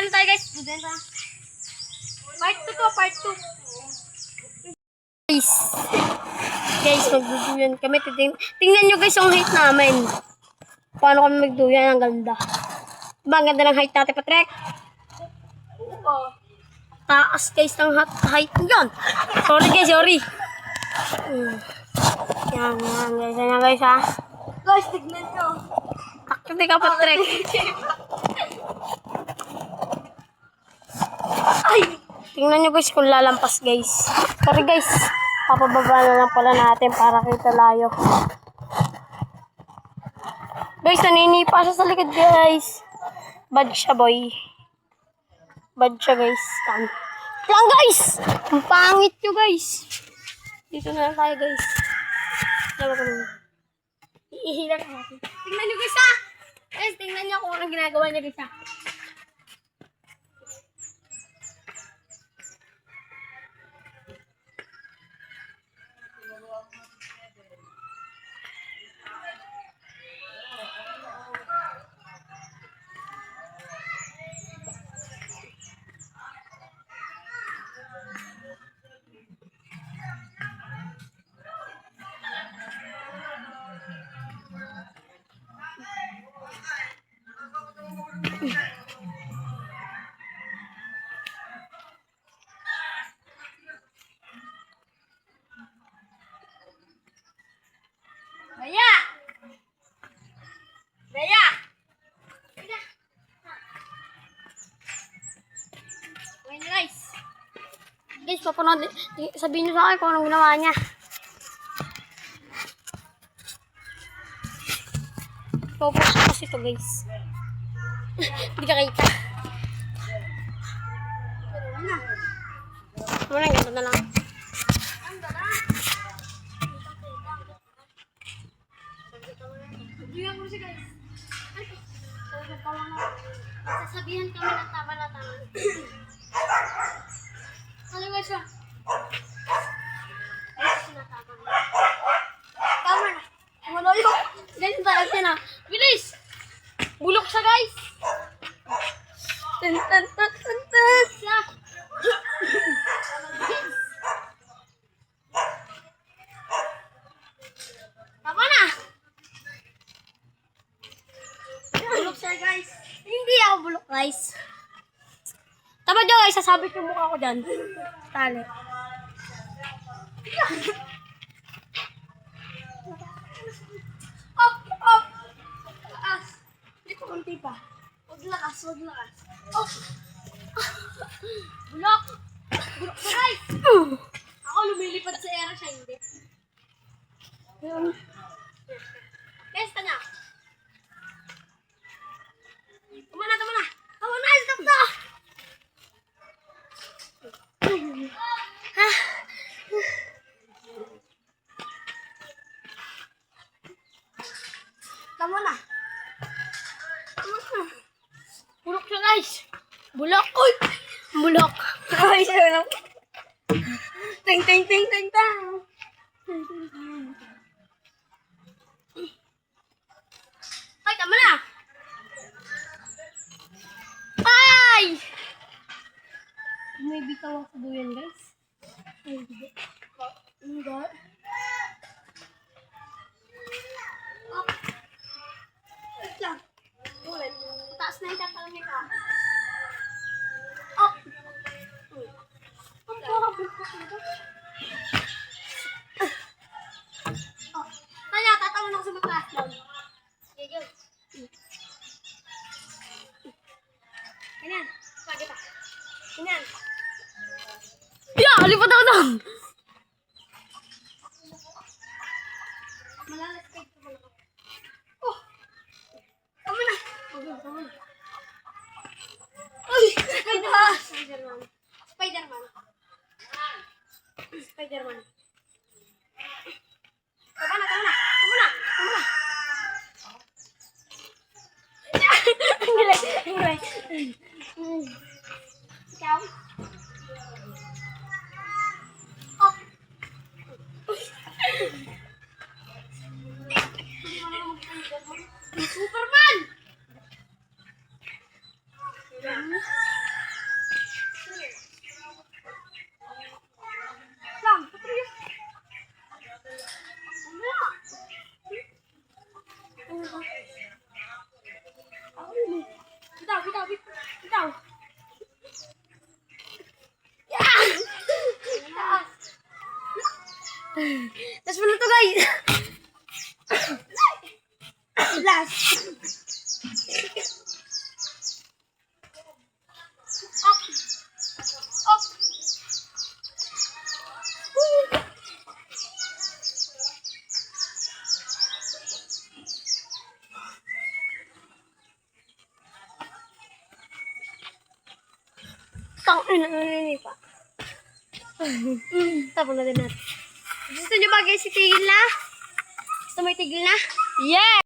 Duduyan tayo guys. Duduyan tayo. Part 2 to, part 2. Guys, magduduyan kami. Tingnan nyo guys yung height namin. Paano kami magduyan? Ang ganda. Diba, ang ganda ng height natin, Patrick? Taas guys ng height yan. Sorry guys, sorry. Yan guys. Yan guys ha. Guys, tignan nyo. Takot ka, Patrick. Ay! Tingnan nyo guys kung lalampas guys. Sorry guys. Papababa na lang pala natin para kita layo. Guys, naninipa siya sa likod guys. Bad siya boy. Bad siya guys. Lang guys! Ang pangit nyo guys. Dito na lang tayo guys. Iihila ka natin. Tingnan nyo guys ha! Guys, tingnan nyo kung anong ginagawa niya guys ha. Baya! Baya! Okay na guys. Guys, papanood. Sabihin nyo sa akin kung anong ginawa niya. Focus kasi ito guys. Hindi ka kita. Muna, ganito na lang. Sasabihan kami na tama na tama. Ano ba siya? Tama na. Malayo. Guys, tayo na. Bilis! Bulok siya guys. Tan. Tama na. Bulok siya guys. Hindi ako bulok guys. Tama dyan guys, sasabit yung mukha ko dyan. Tali. Up! Lakas. Dito konti pa. Huwag lakas. Up! Bulok siya guys. Ako lumilipad sa era siya, hindi. Guys, tanya. Tama na. Stop na. Tama na. Bulok siya guys. Bulok. Uy! Bulok. Ay, siya. Ting. Ay, tama na. Ay! May bitaw ako doon guys. Ay, hindi. Hindi. Wait lang. Ulit. Taas na yung tatalmi ka. Up! Kaya, tatawan ako sa mataas doon. Sige, go. Ganyan. Pagi pa. Ganyan. Halipad ako doon. Malalastig ko pala. Oh! Tama na. Ay! Spiderman. Tama na. Ang ikaw? Up! Superman! bitaw. Bitaw. Yeah! Taas. Tapos mo na to, guys. Last. Up. Up. Tangin na pa. Tapos na din natin. Gusto nyo ba guys itigil na? Gusto mo itigil na? Yeah!